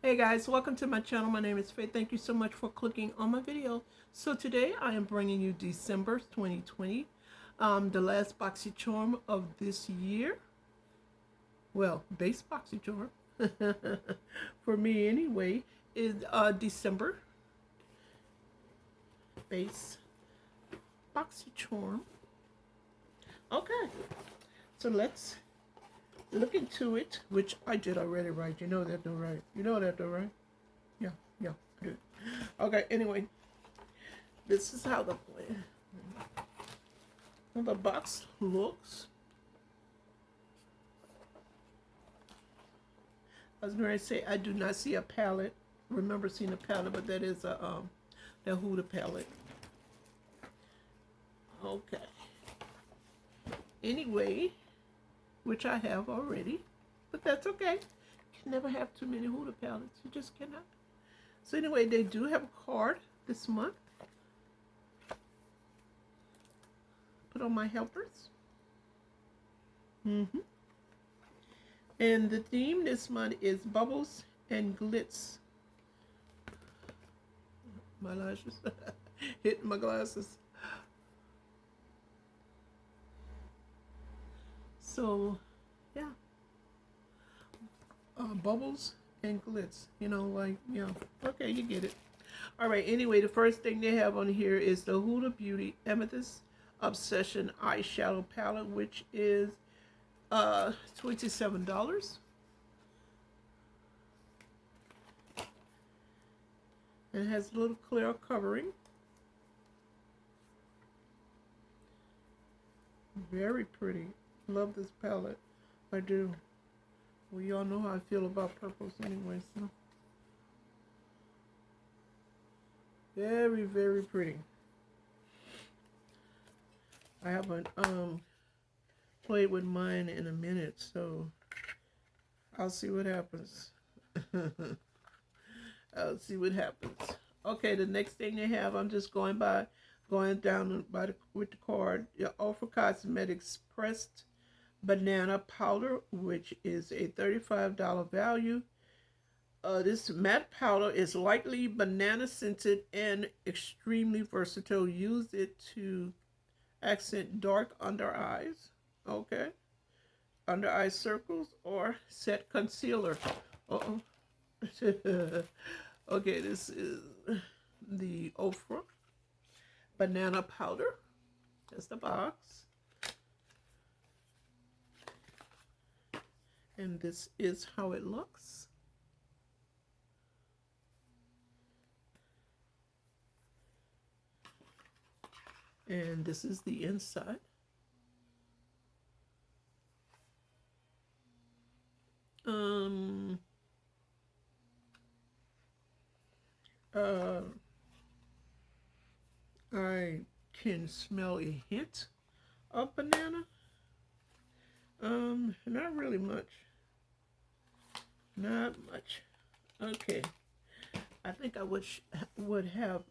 Hey guys, welcome to my channel. My name is Faye. Thank you so much for clicking on my video. So today I am bringing you December 2020, the last Boxycharm of this year. Well, base Boxycharm for me anyway is December base Boxycharm. Okay, so let's look into it, which I did already, right? You know that though, right? You know that though, right? Yeah, I did. Okay, anyway, this is how the box looks. I was going to say I do not see a palette. Remember seeing a palette, but that is a the Huda palette. Okay. Anyway, which I have already, but that's okay. You can never have too many Huda palettes. You just cannot. So anyway, they do have a card this month. Put on my helpers. And the theme this month is bubbles and glitz. My lashes hitting my glasses. So, yeah. Bubbles and glitz. You know, like, yeah. Okay, you get it. All right, anyway, the first thing they have on here is the Huda Beauty Amethyst Obsession Eyeshadow Palette, which is $27. And has a little clear covering. Very pretty. Love this palette. I do. Well, y'all know how I feel about purples anyway, so. Very, very pretty. I haven't played with mine in a minute, so I'll see what happens. I'll see what happens. Okay, the next thing they have, I'm just going down with the card. Your Ultra Cosmetics Pressed Banana Powder, which is a $35 value. This matte powder is lightly banana scented and extremely versatile. Use it to accent dark under eyes. Okay. Under eye circles or set concealer. Okay, this is the Ofra banana powder. That's the box. And this is how it looks. And this is the inside. I can smell a hint of banana. Not really much. Not much. Okay. I think I would have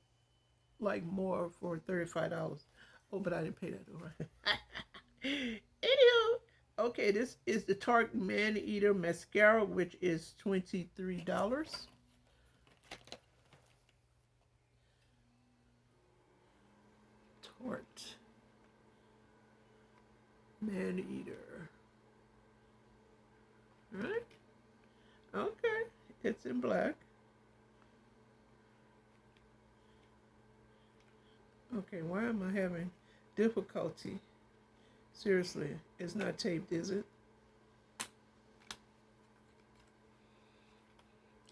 like more for $35. Oh, but I didn't pay that over. Anywho, okay, this is the Tarte Man Eater Mascara, which is $23. Tarte Man Eater. Right? Okay, it's in black. Okay, why am I having difficulty? Seriously, it's not taped, is it?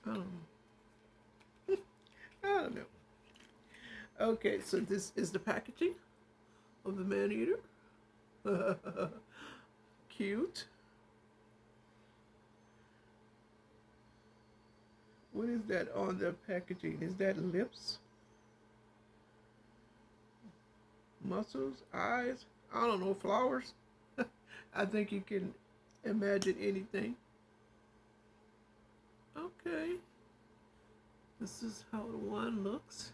I don't know. Okay, so this is the packaging of the Man Eater. Cute. What is that on the packaging? Is that lips? Muscles? Eyes? I don't know, flowers? I think you can imagine anything. Okay. This is how the one looks.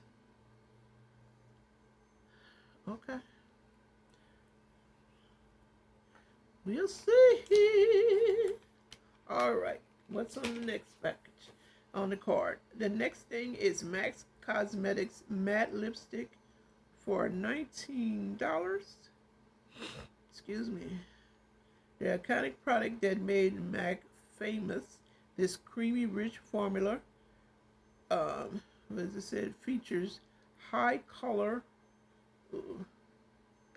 Okay. We'll see. All right. What's on the next package? on the card. The next thing is MAC Cosmetics Matte Lipstick for $19. Excuse me. The iconic product that made MAC famous. This creamy, rich formula, as I said, features high color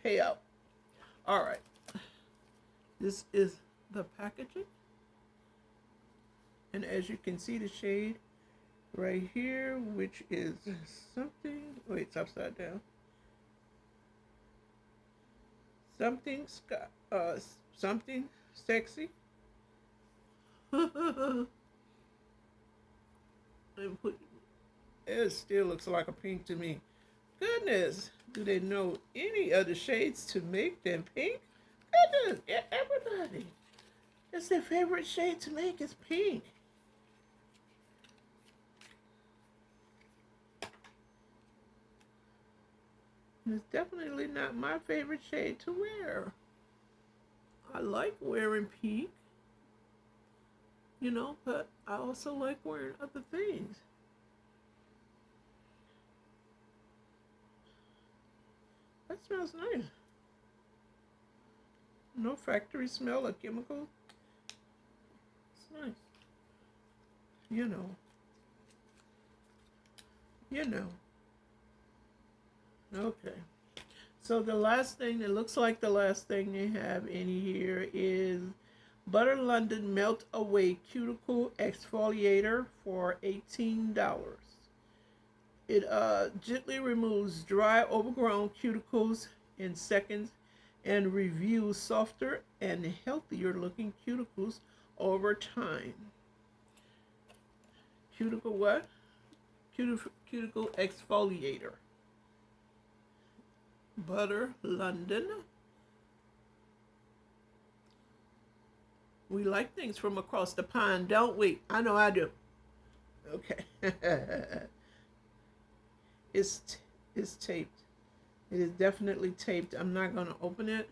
payout. All right. This is the packaging. And as you can see, the shade right here, which is something, wait, it's upside down. Something sexy. It still looks like a pink to me. Goodness, do they know any other shades to make than pink? Goodness, everybody. That's their favorite shade to make is pink. It's definitely not my favorite shade to wear. I like wearing pink, you know, but I also like wearing other things. That smells nice. No factory smell or chemical. It's nice. You know. Okay. So the last thing, it looks like the last thing they have in here is Butter London Melt Away Cuticle Exfoliator for $18. It gently removes dry, overgrown cuticles in seconds and reviews softer and healthier looking cuticles over time. Cuticle what? Cuticle Exfoliator. Butter London. We like things from across the pond, don't we? I know I do. Okay. It's taped. It is definitely taped. I'm not going to open it,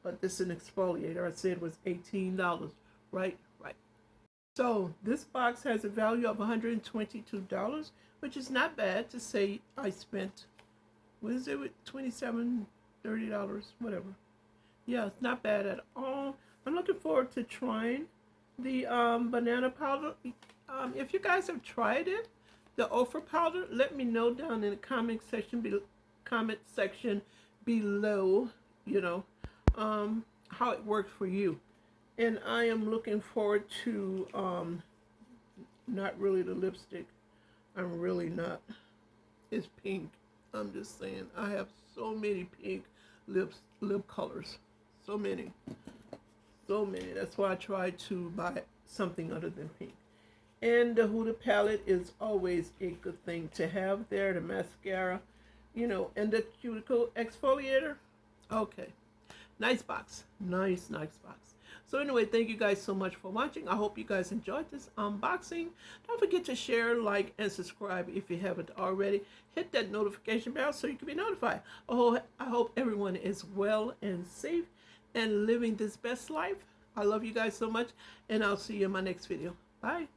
but this is an exfoliator. I said it was $18, right? Right. So this box has a value of $122, which is not bad to say I spent, what is it, with $27, $30, whatever. Yeah, it's not bad at all. I'm looking forward to trying the banana powder. If you guys have tried it, the Ofra powder, let me know down in the comment section below, you know, how it works for you. And I am looking forward to not really the lipstick. I'm really not. It's pink. I'm just saying, I have so many pink lip colors. So many. That's why I try to buy something other than pink. And the Huda palette is always a good thing to have there. The mascara, you know, and the cuticle exfoliator. Okay. Nice box. Nice box. So anyway, thank you guys so much for watching. I hope you guys enjoyed this unboxing. Don't forget to share, like, and subscribe if you haven't already. Hit that notification bell so you can be notified. I hope everyone is well and safe and living this best life. I love you guys so much, and I'll see you in my next video. Bye.